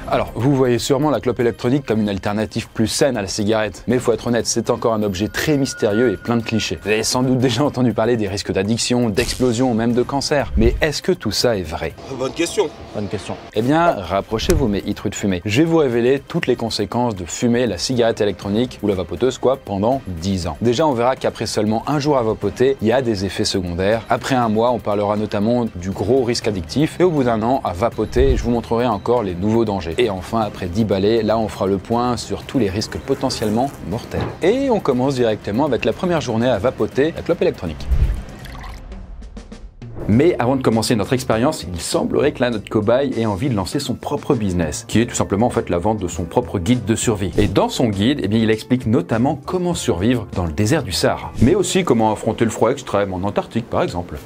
Alors, vous voyez sûrement la clope électronique comme une alternative plus saine à la cigarette. Mais il faut être honnête, c'est encore un objet très mystérieux et plein de clichés. Vous avez sans doute déjà entendu parler des risques d'addiction, d'explosion ou même de cancer. Mais est-ce que tout ça est vrai? Bonne question. Bonne question. Eh bien, rapprochez-vous mes hitrus de fumée. Je vais vous révéler toutes les conséquences de fumer la cigarette électronique ou la vapoteuse pendant 10 ans. Déjà, on verra qu'après seulement un jour à vapoter, il y a des effets secondaires. Après un mois, on parlera notamment du gros risque addictif. Et au bout d'un an, à vapoter, je vous montrerai encore les nouveaux dangers. Et enfin, après 10 balais, là, on fera le point sur tous les risques potentiellement mortels. Et on commence directement avec la première journée à vapoter la clope électronique. Mais avant de commencer notre expérience, il semblerait que là, notre cobaye ait envie de lancer son propre business, qui est tout simplement en fait la vente de son propre guide de survie. Et dans son guide, eh bien, il explique notamment comment survivre dans le désert du Sahara, mais aussi comment affronter le froid extrême en Antarctique par exemple.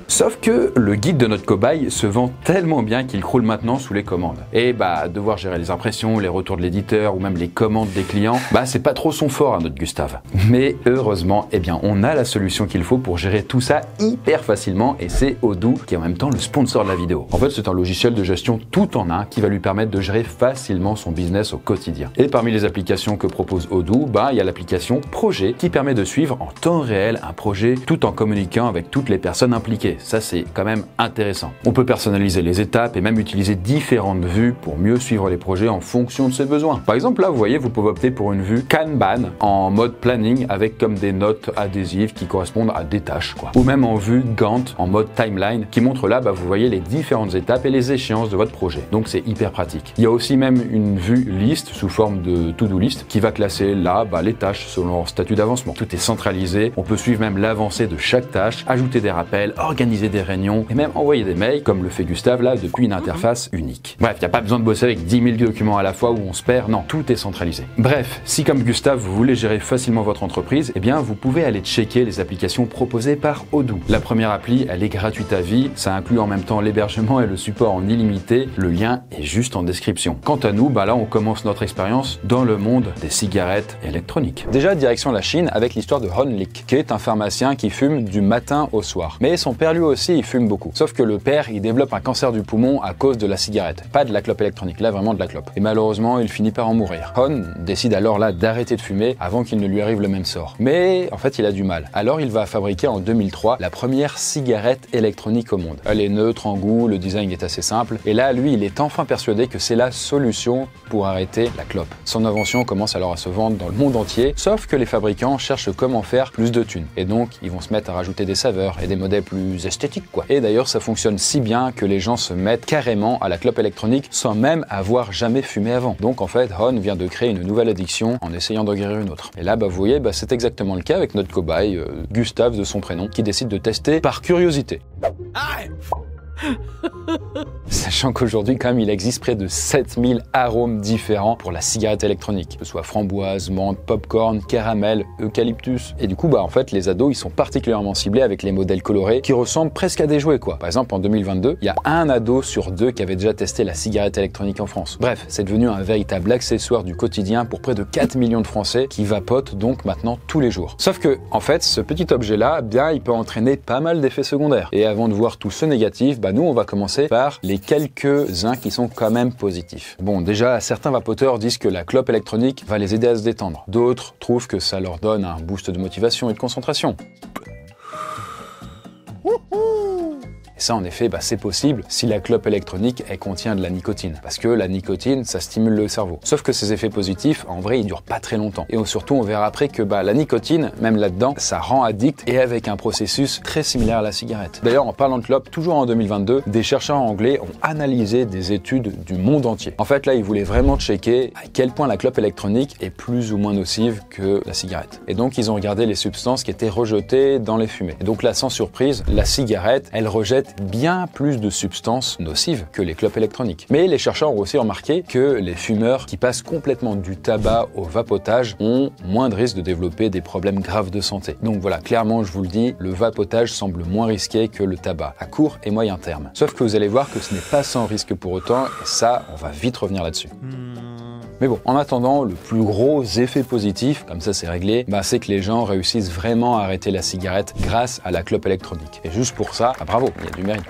Sauf que le guide de notre cobaye se vend tellement bien qu'il croule maintenant sous les commandes. Et devoir gérer les impressions, les retours de l'éditeur ou même les commandes des clients, c'est pas trop son fort à notre Gustave. Mais heureusement, eh bien, on a la solution qu'il faut pour gérer tout ça hyper facilement. Et c'est Odoo qui est en même temps le sponsor de la vidéo. En fait, c'est un logiciel de gestion tout en un qui va lui permettre de gérer facilement son business au quotidien. Et parmi les applications que propose Odoo, il y a l'application Projet qui permet de suivre en temps réel un projet tout en communiquant avec toutes les personnes impliquées. Ça, c'est quand même intéressant. On peut personnaliser les étapes et même utiliser différentes vues pour mieux suivre les projets en fonction de ses besoins. Par exemple, là, vous voyez, vous pouvez opter pour une vue Kanban en mode planning avec comme des notes adhésives qui correspondent à des tâches, Ou même en vue Gantt en mode timeline qui montre là, vous voyez les différentes étapes et les échéances de votre projet. Donc c'est hyper pratique. Il y a aussi même une vue liste sous forme de to-do list qui va classer là les tâches selon leur statut d'avancement. Tout est centralisé. On peut suivre même l'avancée de chaque tâche, ajouter des rappels, organiser des réunions et même envoyer des mails comme le fait Gustave là depuis une interface unique. Bref, il n'y a pas besoin de bosser avec 10 000 documents à la fois où on se perd. Non, tout est centralisé. Bref, si comme Gustave vous voulez gérer facilement votre entreprise, eh bien vous pouvez aller checker les applications proposées par Odoo. La première appli, elle est gratuite à vie, ça inclut en même temps l'hébergement et le support en illimité, le lien est juste en description. Quant à nous, là on commence notre expérience dans le monde des cigarettes électroniques. Déjà direction la Chine avec l'histoire de Hon Lik, qui est un pharmacien qui fume du matin au soir. Mais son père lui aussi il fume beaucoup, sauf que le père il développe un cancer du poumon à cause de la cigarette, pas de la clope électronique, là vraiment de la clope. Et malheureusement il finit par en mourir. Hon décide alors là d'arrêter de fumer avant qu'il ne lui arrive le même sort. Mais en fait il a du mal. Alors il va fabriquer en 2003 la première cigarette électronique au monde. Elle est neutre en goût, le design est assez simple, et là, lui, il est enfin persuadé que c'est la solution pour arrêter la clope. Son invention commence alors à se vendre dans le monde entier, sauf que les fabricants cherchent comment faire plus de thunes. Et donc, ils vont se mettre à rajouter des saveurs et des modèles plus esthétiques, Et d'ailleurs, ça fonctionne si bien que les gens se mettent carrément à la clope électronique sans même avoir jamais fumé avant. Donc, en fait, Hon vient de créer une nouvelle addiction en essayant d'en guérir une autre. Et là, vous voyez, c'est exactement le cas avec notre cobaye, Gustave de son prénom, qui décide de tester par curiosité. Sachant qu'aujourd'hui, quand même, il existe près de 7000 arômes différents pour la cigarette électronique, que ce soit framboise, menthe, popcorn, caramel, eucalyptus. Et du coup, en fait, les ados, ils sont particulièrement ciblés avec les modèles colorés qui ressemblent presque à des jouets, Par exemple, en 2022, il y a un ado sur 2 qui avait déjà testé la cigarette électronique en France. Bref, c'est devenu un véritable accessoire du quotidien pour près de 4 millions de Français qui vapotent donc maintenant tous les jours. Sauf que, en fait, ce petit objet-là, il peut entraîner pas mal d'effets secondaires. Et avant de voir tout ce négatif, nous, on va commencer par les quelques-uns qui sont quand même positifs. Bon, déjà, certains vapoteurs disent que la clope électronique va les aider à se détendre. D'autres trouvent que ça leur donne un boost de motivation et de concentration. Et ça, en effet, c'est possible si la clope électronique, elle contient de la nicotine. Parce que la nicotine, ça stimule le cerveau. Sauf que ces effets positifs, en vrai, ils durent pas très longtemps. Et surtout, on verra après que la nicotine, même là-dedans, ça rend addict et avec un processus très similaire à la cigarette. D'ailleurs, en parlant de clope, toujours en 2022, des chercheurs anglais ont analysé des études du monde entier. En fait, là, ils voulaient vraiment checker à quel point la clope électronique est plus ou moins nocive que la cigarette. Et donc, ils ont regardé les substances qui étaient rejetées dans les fumées. Et donc là, sans surprise, la cigarette, elle rejette bien plus de substances nocives que les clopes électroniques. Mais les chercheurs ont aussi remarqué que les fumeurs qui passent complètement du tabac au vapotage ont moins de risques de développer des problèmes graves de santé. Donc voilà, clairement, je vous le dis, le vapotage semble moins risqué que le tabac, à court et moyen terme. Sauf que vous allez voir que ce n'est pas sans risque pour autant, et ça, on va vite revenir là-dessus. Mais bon, en attendant, le plus gros effet positif, comme ça c'est réglé, c'est que les gens réussissent vraiment à arrêter la cigarette grâce à la clope électronique. Et juste pour ça, bravo, il y a du mérite,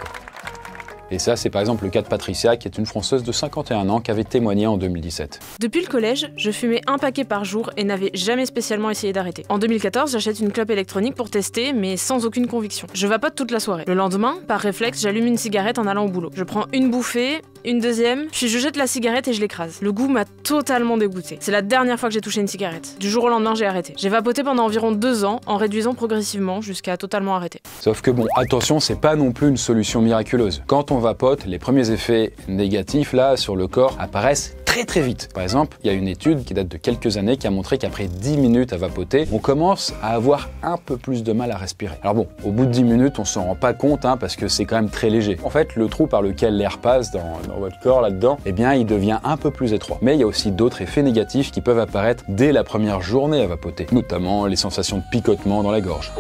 Et ça, c'est par exemple le cas de Patricia, qui est une Française de 51 ans qui avait témoigné en 2017. Depuis le collège, je fumais un paquet par jour et n'avais jamais spécialement essayé d'arrêter. En 2014, j'achète une clope électronique pour tester, mais sans aucune conviction. Je vapote toute la soirée. Le lendemain, par réflexe, j'allume une cigarette en allant au boulot. Je prends une bouffée, une deuxième, puis je jette la cigarette et je l'écrase. Le goût m'a totalement dégoûté. C'est la dernière fois que j'ai touché une cigarette. Du jour au lendemain, j'ai arrêté. J'ai vapoté pendant environ 2 ans, en réduisant progressivement jusqu'à totalement arrêter. Sauf que bon, attention, c'est pas non plus une solution miraculeuse. Quand on vapote, les premiers effets négatifs là sur le corps apparaissent très vite. Par exemple, il y a une étude qui date de quelques années qui a montré qu'après 10 minutes à vapoter, on commence à avoir un peu plus de mal à respirer. Alors bon, au bout de 10 minutes, on s'en rend pas compte parce que c'est quand même très léger. En fait, le trou par lequel l'air passe dans votre corps là-dedans, eh bien, il devient un peu plus étroit. Mais il y a aussi d'autres effets négatifs qui peuvent apparaître dès la première journée à vapoter, notamment les sensations de picotement dans la gorge.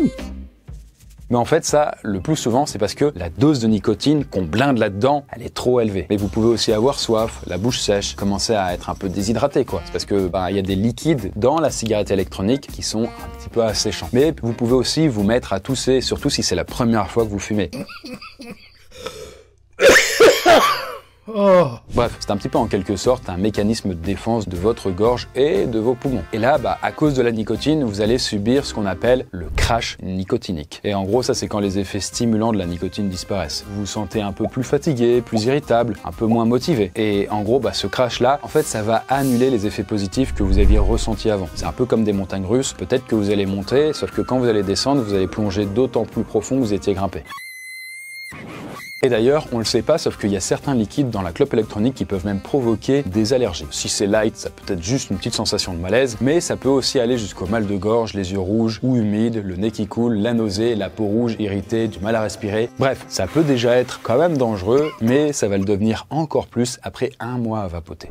Mais en fait, ça, le plus souvent, c'est parce que la dose de nicotine qu'on blinde là-dedans, elle est trop élevée. Mais vous pouvez aussi avoir soif, la bouche sèche, commencer à être un peu déshydraté, quoi. C'est parce que il y a des liquides dans la cigarette électronique qui sont un petit peu asséchants. Mais vous pouvez aussi vous mettre à tousser, surtout si c'est la première fois que vous fumez. Bref, c'est un petit peu en quelque sorte un mécanisme de défense de votre gorge et de vos poumons. Et là, à cause de la nicotine, vous allez subir ce qu'on appelle le crash nicotinique. Et en gros, ça c'est quand les effets stimulants de la nicotine disparaissent. Vous vous sentez un peu plus fatigué, plus irritable, un peu moins motivé. Et en gros, ce crash-là, en fait, ça va annuler les effets positifs que vous aviez ressentis avant. C'est un peu comme des montagnes russes. Peut-être que vous allez monter, sauf que quand vous allez descendre, vous allez plonger d'autant plus profond que vous étiez grimpé. Et d'ailleurs, on le sait pas, sauf qu'il y a certains liquides dans la clope électronique qui peuvent même provoquer des allergies. Si c'est light, ça peut être juste une petite sensation de malaise, mais ça peut aussi aller jusqu'au mal de gorge, les yeux rouges ou humides, le nez qui coule, la nausée, la peau rouge, irritée, du mal à respirer. Bref, ça peut déjà être quand même dangereux, mais ça va le devenir encore plus après 1 mois à vapoter.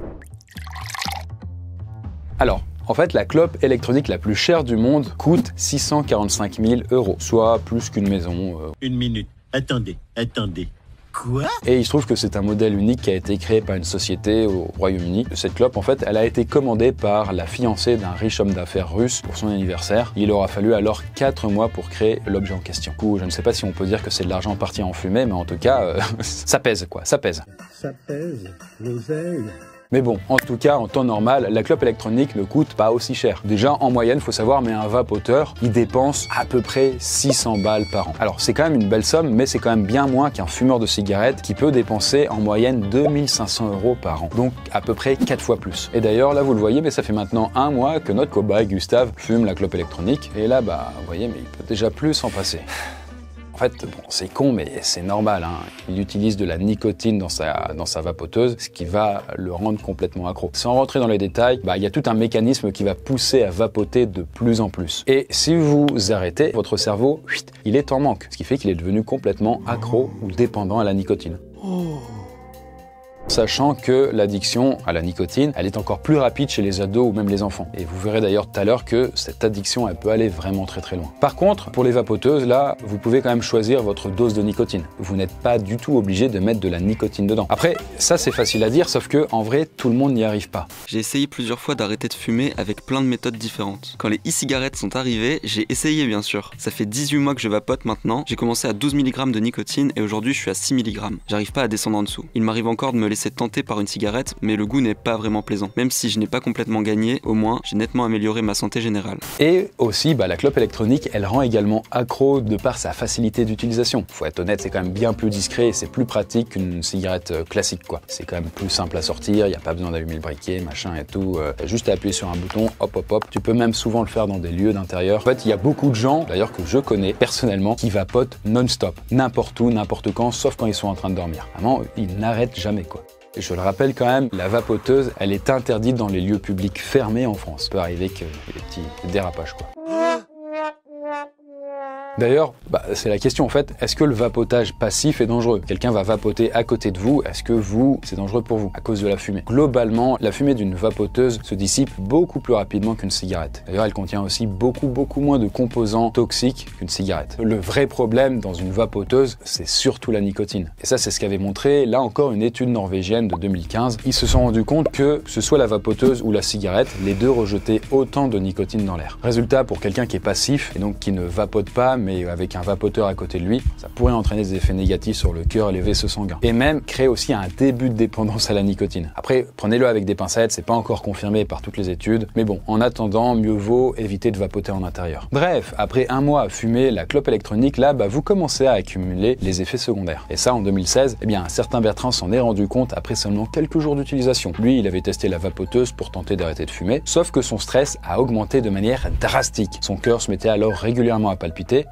Alors, en fait, la clope électronique la plus chère du monde coûte 645 000 €, soit plus qu'une maison. Une minute, attendez. Quoi ? Et il se trouve que c'est un modèle unique qui a été créé par une société au Royaume-Uni. Cette clope, en fait, elle a été commandée par la fiancée d'un riche homme d'affaires russe pour son anniversaire. Il aura fallu alors 4 mois pour créer l'objet en question. Du coup, je ne sais pas si on peut dire que c'est de l'argent parti en fumée, mais en tout cas, ça pèse, quoi, ça pèse. Ça pèse, l'oseille. Mais bon, en tout cas, en temps normal, la clope électronique ne coûte pas aussi cher. Déjà, en moyenne, faut savoir, mais un vapoteur, il dépense à peu près 600 balles par an. Alors, c'est quand même une belle somme, mais c'est quand même bien moins qu'un fumeur de cigarettes qui peut dépenser en moyenne 2500 € par an. Donc, à peu près 4 fois plus. Et d'ailleurs, là, vous le voyez, mais ça fait maintenant 1 mois que notre cobaye, Gustave, fume la clope électronique. Et là, vous voyez, mais il peut déjà plus s'en passer. En fait, bon, c'est con, mais c'est normal. Il utilise de la nicotine dans sa vapoteuse, ce qui va le rendre complètement accro. Sans rentrer dans les détails, il y a tout un mécanisme qui va pousser à vapoter de plus en plus. Et si vous arrêtez, votre cerveau, il est en manque, ce qui fait qu'il est devenu complètement accro ou dépendant à la nicotine. Sachant que l'addiction à la nicotine, elle est encore plus rapide chez les ados ou même les enfants. Et vous verrez d'ailleurs tout à l'heure que cette addiction, elle peut aller vraiment très loin. Par contre, pour les vapoteuses, là, vous pouvez quand même choisir votre dose de nicotine. Vous n'êtes pas du tout obligé de mettre de la nicotine dedans. Après, ça c'est facile à dire, sauf que en vrai, tout le monde n'y arrive pas. J'ai essayé plusieurs fois d'arrêter de fumer avec plein de méthodes différentes. Quand les e-cigarettes sont arrivées, j'ai essayé bien sûr. Ça fait 18 mois que je vapote maintenant. J'ai commencé à 12 mg de nicotine et aujourd'hui je suis à 6 mg. J'arrive pas à descendre en dessous. Il m'arrive encore de me laisser tenter par une cigarette, mais le goût n'est pas vraiment plaisant. Même si je n'ai pas complètement gagné, au moins j'ai nettement amélioré ma santé générale. Et aussi, la clope électronique, elle rend également accro de par sa facilité d'utilisation. Faut être honnête, c'est quand même bien plus discret et c'est plus pratique qu'une cigarette classique, quoi. C'est quand même plus simple à sortir, il n'y a pas besoin d'allumer le briquet, machin et tout. Juste à appuyer sur un bouton, hop. Tu peux même souvent le faire dans des lieux d'intérieur. En fait, il y a beaucoup de gens, d'ailleurs que je connais personnellement, qui vapotent non-stop, n'importe où, n'importe quand, sauf quand ils sont en train de dormir. Vraiment, ils n'arrêtent jamais, quoi. Et je le rappelle quand même, la vapoteuse, elle est interdite dans les lieux publics fermés en France. Ça peut arriver qu'il y ait des petits dérapages, quoi. D'ailleurs, c'est la question en fait, est-ce que le vapotage passif est dangereux? Quelqu'un va vapoter à côté de vous, est-ce que c'est dangereux pour vous à cause de la fumée? Globalement, la fumée d'une vapoteuse se dissipe beaucoup plus rapidement qu'une cigarette. D'ailleurs, elle contient aussi beaucoup moins de composants toxiques qu'une cigarette. Le vrai problème dans une vapoteuse, c'est surtout la nicotine. Et ça, c'est ce qu'avait montré, là encore, une étude norvégienne de 2015. Ils se sont rendus compte que ce soit la vapoteuse ou la cigarette, les deux rejetaient autant de nicotine dans l'air. Résultat, pour quelqu'un qui est passif et donc qui ne vapote pas, mais avec un vapoteur à côté de lui, ça pourrait entraîner des effets négatifs sur le cœur et les vaisseaux sanguins. Et même créer aussi un début de dépendance à la nicotine. Après, prenez-le avec des pincettes, c'est pas encore confirmé par toutes les études, mais bon, en attendant, mieux vaut éviter de vapoter en intérieur. Bref, après un mois à fumer la clope électronique, là, vous commencez à accumuler les effets secondaires. Et ça, en 2016, un certain Bertrand s'en est rendu compte après seulement quelques jours d'utilisation. Lui, il avait testé la vapoteuse pour tenter d'arrêter de fumer, sauf que son stress a augmenté de manière drastique. Son cœur se mettait alors régulièrement à palpiter.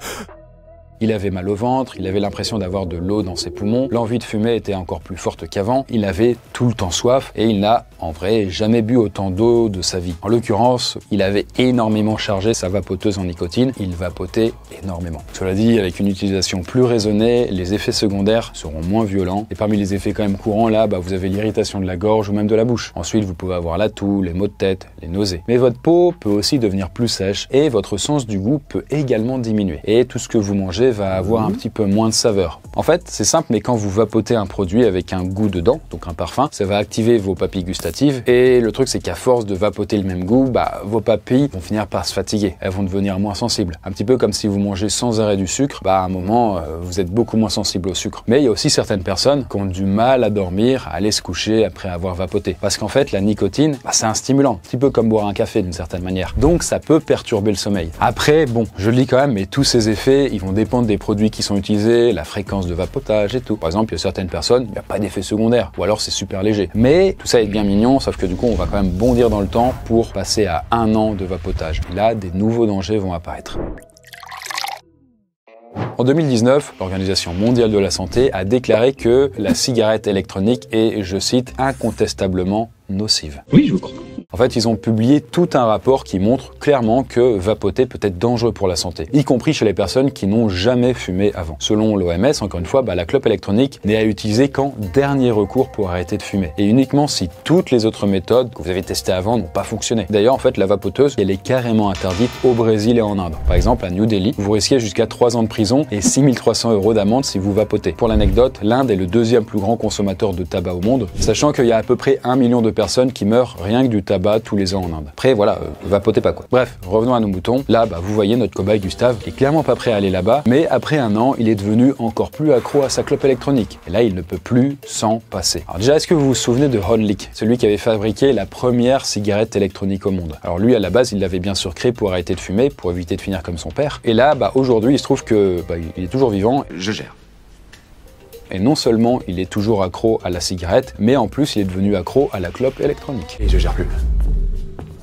Il avait mal au ventre, il avait l'impression d'avoir de l'eau dans ses poumons, l'envie de fumer était encore plus forte qu'avant, il avait tout le temps soif et il n'a, en vrai, jamais bu autant d'eau de sa vie. En l'occurrence, il avait énormément chargé sa vapoteuse en nicotine, il vapotait énormément. Cela dit, avec une utilisation plus raisonnée, les effets secondaires seront moins violents et parmi les effets quand même courants, là, vous avez l'irritation de la gorge ou même de la bouche. Ensuite, vous pouvez avoir la toux, les maux de tête, les nausées. Mais votre peau peut aussi devenir plus sèche et votre sens du goût peut également diminuer. Et tout ce que vous mangez va avoir un petit peu moins de saveur. En fait, c'est simple, mais quand vous vapotez un produit avec un goût dedans, donc un parfum, ça va activer vos papilles gustatives. Et le truc, c'est qu'à force de vapoter le même goût, vos papilles vont finir par se fatiguer. Elles vont devenir moins sensibles. Un petit peu comme si vous mangez sans arrêt du sucre, à un moment, vous êtes beaucoup moins sensible au sucre. Mais il y a aussi certaines personnes qui ont du mal à dormir, à aller se coucher après avoir vapoté. Parce qu'en fait, la nicotine, c'est un stimulant, un petit peu comme boire un café d'une certaine manière. Donc, ça peut perturber le sommeil. Après, bon, je le dis quand même, mais tous ces effets, ils vont dépendre des produits qui sont utilisés, la fréquence de vapotage et tout. Par exemple, il y a certaines personnes, il n'y a pas d'effet secondaire, ou alors c'est super léger. Mais tout ça est bien mignon, sauf que du coup, on va quand même bondir dans le temps pour passer à 1 an de vapotage. Là, des nouveaux dangers vont apparaître. En 2019, l'Organisation mondiale de la santé a déclaré que la cigarette électronique est, je cite, incontestablement nocive. Oui, je vous crois. En fait, ils ont publié tout un rapport qui montre clairement que vapoter peut être dangereux pour la santé, y compris chez les personnes qui n'ont jamais fumé avant. Selon l'OMS, encore une fois, la clope électronique n'est à utiliser qu'en dernier recours pour arrêter de fumer. Et uniquement si toutes les autres méthodes que vous avez testées avant n'ont pas fonctionné. D'ailleurs, en fait, la vapoteuse, elle est carrément interdite au Brésil et en Inde. Par exemple, à New Delhi, vous risquez jusqu'à 3 ans de prison et 6 300 € d'amende si vous vapotez. Pour l'anecdote, l'Inde est le 2e plus grand consommateur de tabac au monde, sachant qu'il y a à peu près 1 million de personnes qui meurent rien que du tabac tous les ans en Inde. Après, voilà, vapotez pas quoi. Bref, revenons à nos moutons. Là, vous voyez, notre cobaye Gustave est clairement pas prêt à aller là-bas, mais après 1 an, il est devenu encore plus accro à sa clope électronique. Et là, il ne peut plus s'en passer. Alors déjà, est-ce que vous vous souvenez de Honlik, celui qui avait fabriqué la première cigarette électronique au monde? Alors lui, à la base, il l'avait bien sûr créé pour arrêter de fumer, pour éviter de finir comme son père. Et là, aujourd'hui, il se trouve que il est toujours vivant. Je gère. Et non seulement il est toujours accro à la cigarette, mais en plus il est devenu accro à la clope électronique. Et je gère plus.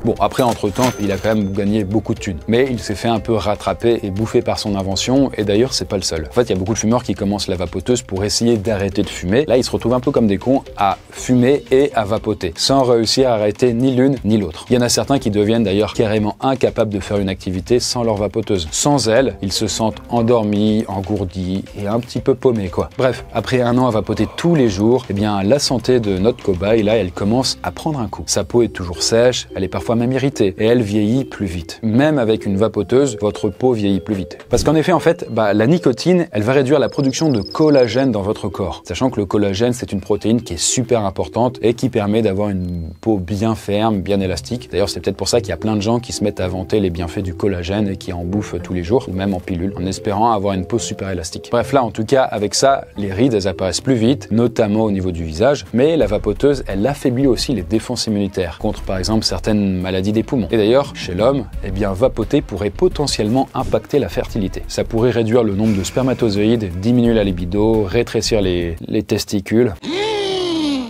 Bon, après, entre-temps, il a quand même gagné beaucoup de thunes. Mais il s'est fait un peu rattraper et bouffer par son invention, et d'ailleurs, c'est pas le seul. En fait, il y a beaucoup de fumeurs qui commencent la vapoteuse pour essayer d'arrêter de fumer. Là, ils se retrouvent un peu comme des cons à fumer et à vapoter, sans réussir à arrêter ni l'une ni l'autre. Il y en a certains qui deviennent d'ailleurs carrément incapables de faire une activité sans leur vapoteuse. Sans elle, ils se sentent endormis, engourdis et un petit peu paumés, quoi. Bref, après 1 an à vapoter tous les jours, la santé de notre cobaye, là, elle commence à prendre un coup. Sa peau est toujours sèche, elle est parfois même irritée et elle vieillit plus vite. Même avec une vapoteuse, votre peau vieillit plus vite. Parce qu'en effet, la nicotine, elle va réduire la production de collagène dans votre corps. Sachant que le collagène, c'est une protéine qui est super importante et qui permet d'avoir une peau bien ferme, bien élastique. D'ailleurs, c'est peut-être pour ça qu'il y a plein de gens qui se mettent à vanter les bienfaits du collagène et qui en bouffent tous les jours, ou même en pilule, en espérant avoir une peau super élastique. Bref, là, en tout cas, avec ça, les rides, elles apparaissent plus vite, notamment au niveau du visage, mais la vapoteuse, elle affaiblit aussi les défenses immunitaires, contre par exemple certaines maladies des poumons. Et d'ailleurs, chez l'homme, vapoter pourrait potentiellement impacter la fertilité. Ça pourrait réduire le nombre de spermatozoïdes, diminuer la libido, rétrécir les testicules.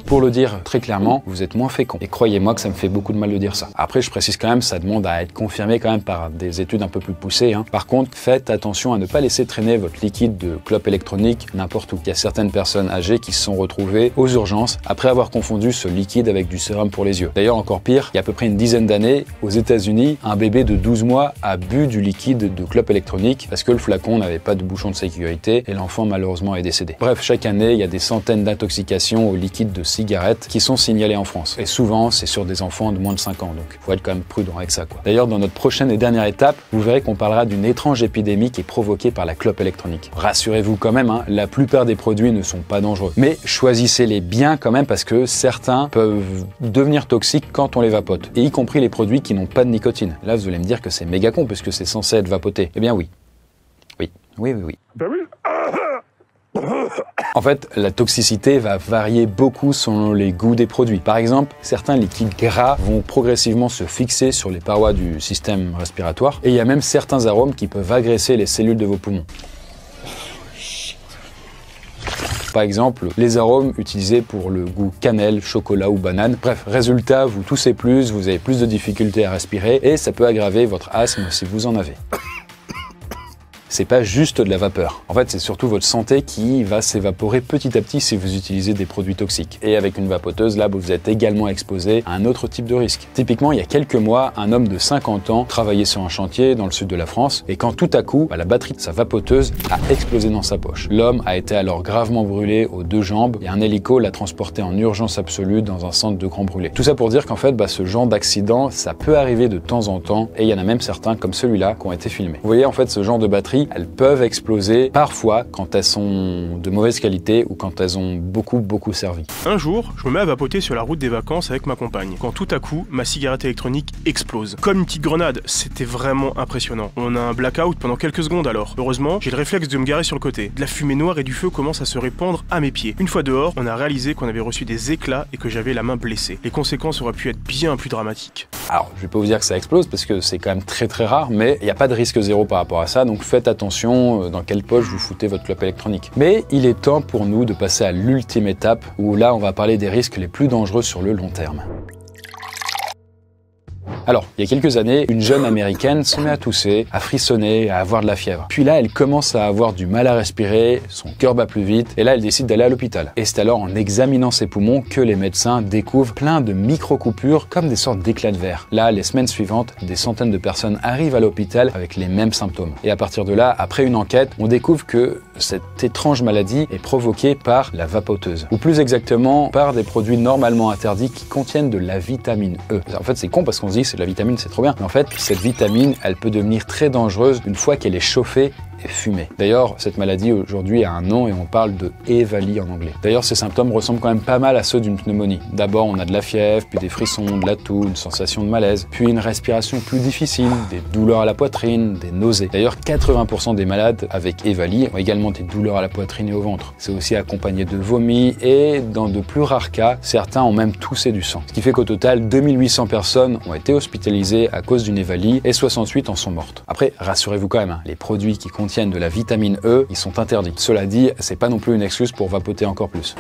Pour le dire très clairement, vous êtes moins fécond. Et croyez-moi que ça me fait beaucoup de mal de dire ça. Après, je précise quand même, ça demande à être confirmé quand même par des études un peu plus poussées. Par contre, faites attention à ne pas laisser traîner votre liquide de clope électronique n'importe où. Il y a certaines personnes âgées qui se sont retrouvées aux urgences après avoir confondu ce liquide avec du sérum pour les yeux. D'ailleurs, encore pire, il y a à peu près une dizaine d'années, aux États-Unis, un bébé de 12 mois a bu du liquide de clope électronique parce que le flacon n'avait pas de bouchon de sécurité et l'enfant malheureusement est décédé. Bref, chaque année, il y a des centaines d'intoxications au liquide de cigarettes qui sont signalées en France. Et souvent, c'est sur des enfants de moins de 5 ans, donc faut être quand même prudent avec ça, quoi. D'ailleurs, dans notre prochaine et dernière étape, vous verrez qu'on parlera d'une étrange épidémie qui est provoquée par la clope électronique. Rassurez-vous quand même, la plupart des produits ne sont pas dangereux. Mais choisissez-les bien quand même parce que certains peuvent devenir toxiques quand on les vapote. Et y compris les produits qui n'ont pas de nicotine. Là, vous allez me dire que c'est méga con puisque c'est censé être vapoté. Eh bien oui. Oui. Oui. En fait, la toxicité va varier beaucoup selon les goûts des produits. Par exemple, certains liquides gras vont progressivement se fixer sur les parois du système respiratoire et il y a même certains arômes qui peuvent agresser les cellules de vos poumons. Par exemple, les arômes utilisés pour le goût cannelle, chocolat ou banane. Bref, résultat, vous toussez plus, vous avez plus de difficultés à respirer et ça peut aggraver votre asthme si vous en avez. C'est pas juste de la vapeur. En fait, c'est surtout votre santé qui va s'évaporer petit à petit si vous utilisez des produits toxiques. Et avec une vapoteuse, là, vous êtes également exposé à un autre type de risque. Typiquement, il y a quelques mois, un homme de 50 ans travaillait sur un chantier dans le sud de la France et quand tout à coup, la batterie de sa vapoteuse a explosé dans sa poche. L'homme a été alors gravement brûlé aux 2 jambes et un hélico l'a transporté en urgence absolue dans un centre de grands brûlés. Tout ça pour dire qu'en fait, ce genre d'accident, ça peut arriver de temps en temps et il y en a même certains comme celui-là qui ont été filmés. Vous voyez, en fait, ce genre de batterie, elles peuvent exploser parfois quand elles sont de mauvaise qualité ou quand elles ont beaucoup servi. Un jour, je me mets à vapoter sur la route des vacances avec ma compagne, quand tout à coup, ma cigarette électronique explose. Comme une petite grenade, c'était vraiment impressionnant. On a un blackout pendant quelques secondes alors. Heureusement, j'ai le réflexe de me garer sur le côté. De la fumée noire et du feu commencent à se répandre à mes pieds. Une fois dehors, on a réalisé qu'on avait reçu des éclats et que j'avais la main blessée. Les conséquences auraient pu être bien plus dramatiques. Alors, je vais pas vous dire que ça explose parce que c'est quand même très rare, mais il n'y a pas de risque zéro par rapport à ça, donc faites attention dans quelle poche vous foutez votre clope électronique. Mais il est temps pour nous de passer à l'ultime étape où là on va parler des risques les plus dangereux sur le long terme. Alors, il y a quelques années, une jeune américaine se met à tousser, à frissonner, à avoir de la fièvre. Puis là, elle commence à avoir du mal à respirer, son cœur bat plus vite, et là, elle décide d'aller à l'hôpital. Et c'est alors en examinant ses poumons que les médecins découvrent plein de micro-coupures comme des sortes d'éclats de verre. Là, les semaines suivantes, des centaines de personnes arrivent à l'hôpital avec les mêmes symptômes. Et à partir de là, après une enquête, on découvre que cette étrange maladie est provoquée par la vapoteuse. Ou plus exactement, par des produits normalement interdits qui contiennent de la vitamine E. En fait, c'est con parce qu'on se dit c'est de la vitamine, c'est trop bien. Mais en fait, cette vitamine, elle peut devenir très dangereuse une fois qu'elle est chauffée et fumée. D'ailleurs, cette maladie aujourd'hui a un nom et on parle de EVALI en anglais. D'ailleurs, ces symptômes ressemblent quand même pas mal à ceux d'une pneumonie. D'abord, on a de la fièvre, puis des frissons, de la toux, une sensation de malaise, puis une respiration plus difficile, des douleurs à la poitrine, des nausées. D'ailleurs, 80% des malades avec EVALI ont également des douleurs à la poitrine et au ventre. C'est aussi accompagné de vomi et dans de plus rares cas, certains ont même toussé du sang. Ce qui fait qu'au total, 2800 personnes ont été hospitalisées à cause d'une EVALI et 68 en sont mortes. Après, rassurez-vous quand même, les produits qui contiennent de la vitamine E, ils sont interdits. Cela dit, c'est pas non plus une excuse pour vapoter encore plus.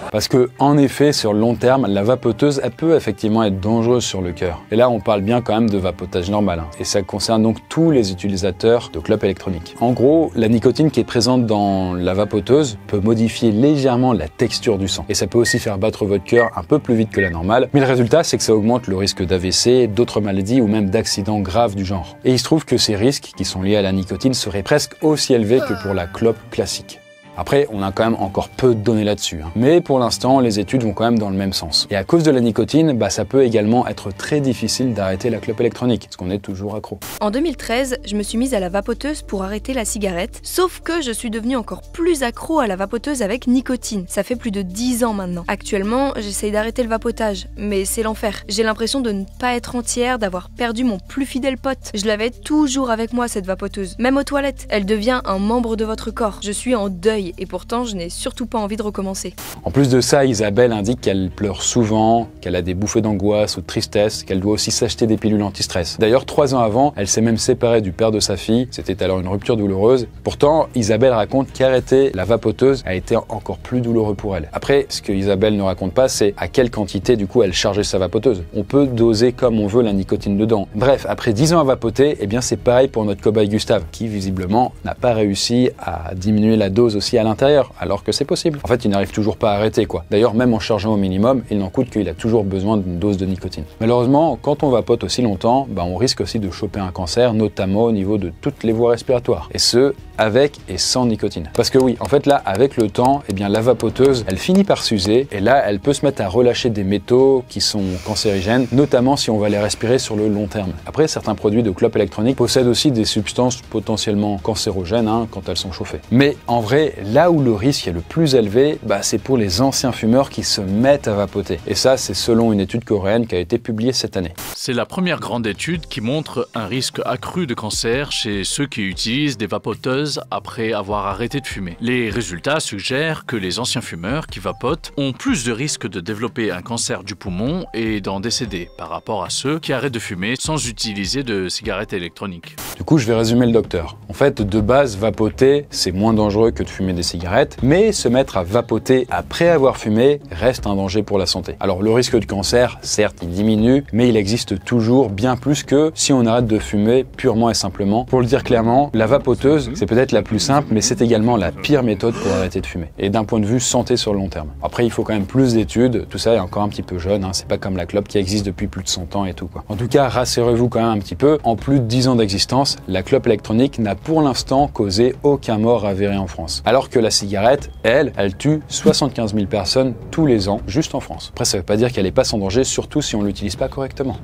Parce que, en effet, sur le long terme, la vapoteuse, elle peut effectivement être dangereuse sur le cœur. Et là, on parle bien quand même de vapotage normal. Et ça concerne donc tous les utilisateurs de clopes électroniques. En gros, la nicotine qui est présente dans la vapoteuse peut modifier légèrement la texture du sang. Et ça peut aussi faire battre votre cœur un peu plus vite que la normale. Mais le résultat, c'est que ça augmente le risque d'AVC, d'autres maladies ou même d'accidents graves du genre. Et il se trouve que ces risques qui sont liés à la nicotine seraient presque aussi élevés que pour la clope classique. Après, on a quand même encore peu de données là-dessus. Mais pour l'instant, les études vont quand même dans le même sens. Et à cause de la nicotine, ça peut également être très difficile d'arrêter la clope électronique, parce qu'on est toujours accro. En 2013, je me suis mise à la vapoteuse pour arrêter la cigarette, sauf que je suis devenue encore plus accro à la vapoteuse avec nicotine. Ça fait plus de 10 ans maintenant. Actuellement, j'essaye d'arrêter le vapotage, mais c'est l'enfer. J'ai l'impression de ne pas être entière, d'avoir perdu mon plus fidèle pote. Je l'avais toujours avec moi, cette vapoteuse. Même aux toilettes, elle devient un membre de votre corps. Je suis en deuil. Et pourtant, je n'ai surtout pas envie de recommencer. En plus de ça, Isabelle indique qu'elle pleure souvent, qu'elle a des bouffées d'angoisse ou de tristesse, qu'elle doit aussi s'acheter des pilules anti-stress. D'ailleurs, 3 ans avant, elle s'est même séparée du père de sa fille. C'était alors une rupture douloureuse. Pourtant, Isabelle raconte qu'arrêter la vapoteuse a été encore plus douloureux pour elle. Après, ce que Isabelle ne raconte pas, c'est à quelle quantité, du coup, elle chargeait sa vapoteuse. On peut doser comme on veut la nicotine dedans. Bref, après 10 ans à vapoter, c'est pareil pour notre cobaye Gustave, qui visiblement n'a pas réussi à diminuer la dose aussi à l'intérieur, alors que c'est possible. En fait, il n'arrive toujours pas à arrêter, quoi. D'ailleurs, même en chargeant au minimum, il n'en coûte qu'il a toujours besoin d'une dose de nicotine. Malheureusement, quand on vapote aussi longtemps, on risque aussi de choper un cancer, notamment au niveau de toutes les voies respiratoires. Et ce, avec et sans nicotine. Parce que oui, en fait là, avec le temps, la vapoteuse, elle finit par s'user, et là, elle peut se mettre à relâcher des métaux qui sont cancérigènes, notamment si on va les respirer sur le long terme. Après, certains produits de clopes électroniques possèdent aussi des substances potentiellement cancérogènes quand elles sont chauffées. Mais en vrai, là où le risque est le plus élevé, c'est pour les anciens fumeurs qui se mettent à vapoter. Et ça, c'est selon une étude coréenne qui a été publiée cette année. C'est la première grande étude qui montre un risque accru de cancer chez ceux qui utilisent des vapoteuses après avoir arrêté de fumer. Les résultats suggèrent que les anciens fumeurs qui vapotent ont plus de risques de développer un cancer du poumon et d'en décéder par rapport à ceux qui arrêtent de fumer sans utiliser de cigarettes électroniques. Du coup, je vais résumer le docteur. En fait, de base, vapoter, c'est moins dangereux que de fumer des cigarettes, mais se mettre à vapoter après avoir fumé reste un danger pour la santé. Alors, le risque de cancer, certes, il diminue, mais il existe toujours bien plus que si on arrête de fumer purement et simplement. Pour le dire clairement, la vapoteuse, c'est peut-être la plus simple, mais c'est également la pire méthode pour arrêter de fumer. Et d'un point de vue santé sur le long terme. Après, il faut quand même plus d'études, tout ça est encore un petit peu jeune, c'est pas comme la clope qui existe depuis plus de 100 ans et tout quoi. En tout cas, rassurez-vous quand même un petit peu, en plus de 10 ans d'existence, la clope électronique n'a pour l'instant causé aucun mort avéré en France. Alors que la cigarette, elle tue 75 000 personnes tous les ans, juste en France. Après, ça veut pas dire qu'elle est pas sans danger, surtout si on l'utilise pas correctement.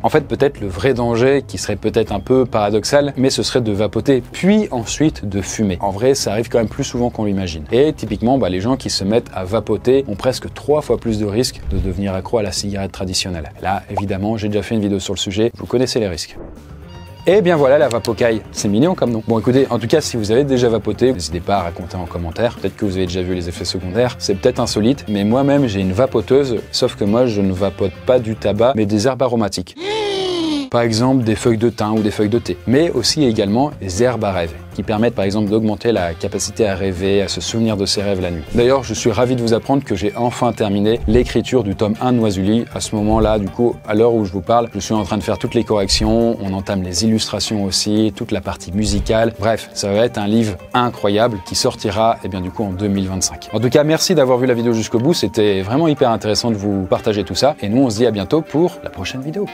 En fait, peut-être le vrai danger, qui serait peut-être un peu paradoxal, mais ce serait de vapoter, puis ensuite de fumer. En vrai, ça arrive quand même plus souvent qu'on l'imagine. Et typiquement, les gens qui se mettent à vapoter ont presque 3 fois plus de risques de devenir accro à la cigarette traditionnelle. Là, évidemment, j'ai déjà fait une vidéo sur le sujet, vous connaissez les risques. Et bien voilà la vapocaille, c'est mignon comme nom. Bon écoutez, en tout cas si vous avez déjà vapoté, n'hésitez pas à raconter en commentaire, peut-être que vous avez déjà vu les effets secondaires, c'est peut-être insolite, mais moi-même j'ai une vapoteuse, sauf que moi je ne vapote pas du tabac, mais des herbes aromatiques. Par exemple des feuilles de thym ou des feuilles de thé, mais aussi également les herbes à rêve, qui permettent par exemple d'augmenter la capacité à rêver, à se souvenir de ses rêves la nuit. D'ailleurs, je suis ravi de vous apprendre que j'ai enfin terminé l'écriture du tome 1 de Noisuli. À ce moment-là, du coup, à l'heure où je vous parle, je suis en train de faire toutes les corrections, on entame les illustrations aussi, toute la partie musicale. Bref, ça va être un livre incroyable qui sortira du coup en 2025. En tout cas, merci d'avoir vu la vidéo jusqu'au bout, c'était vraiment hyper intéressant de vous partager tout ça, et nous on se dit à bientôt pour la prochaine vidéo.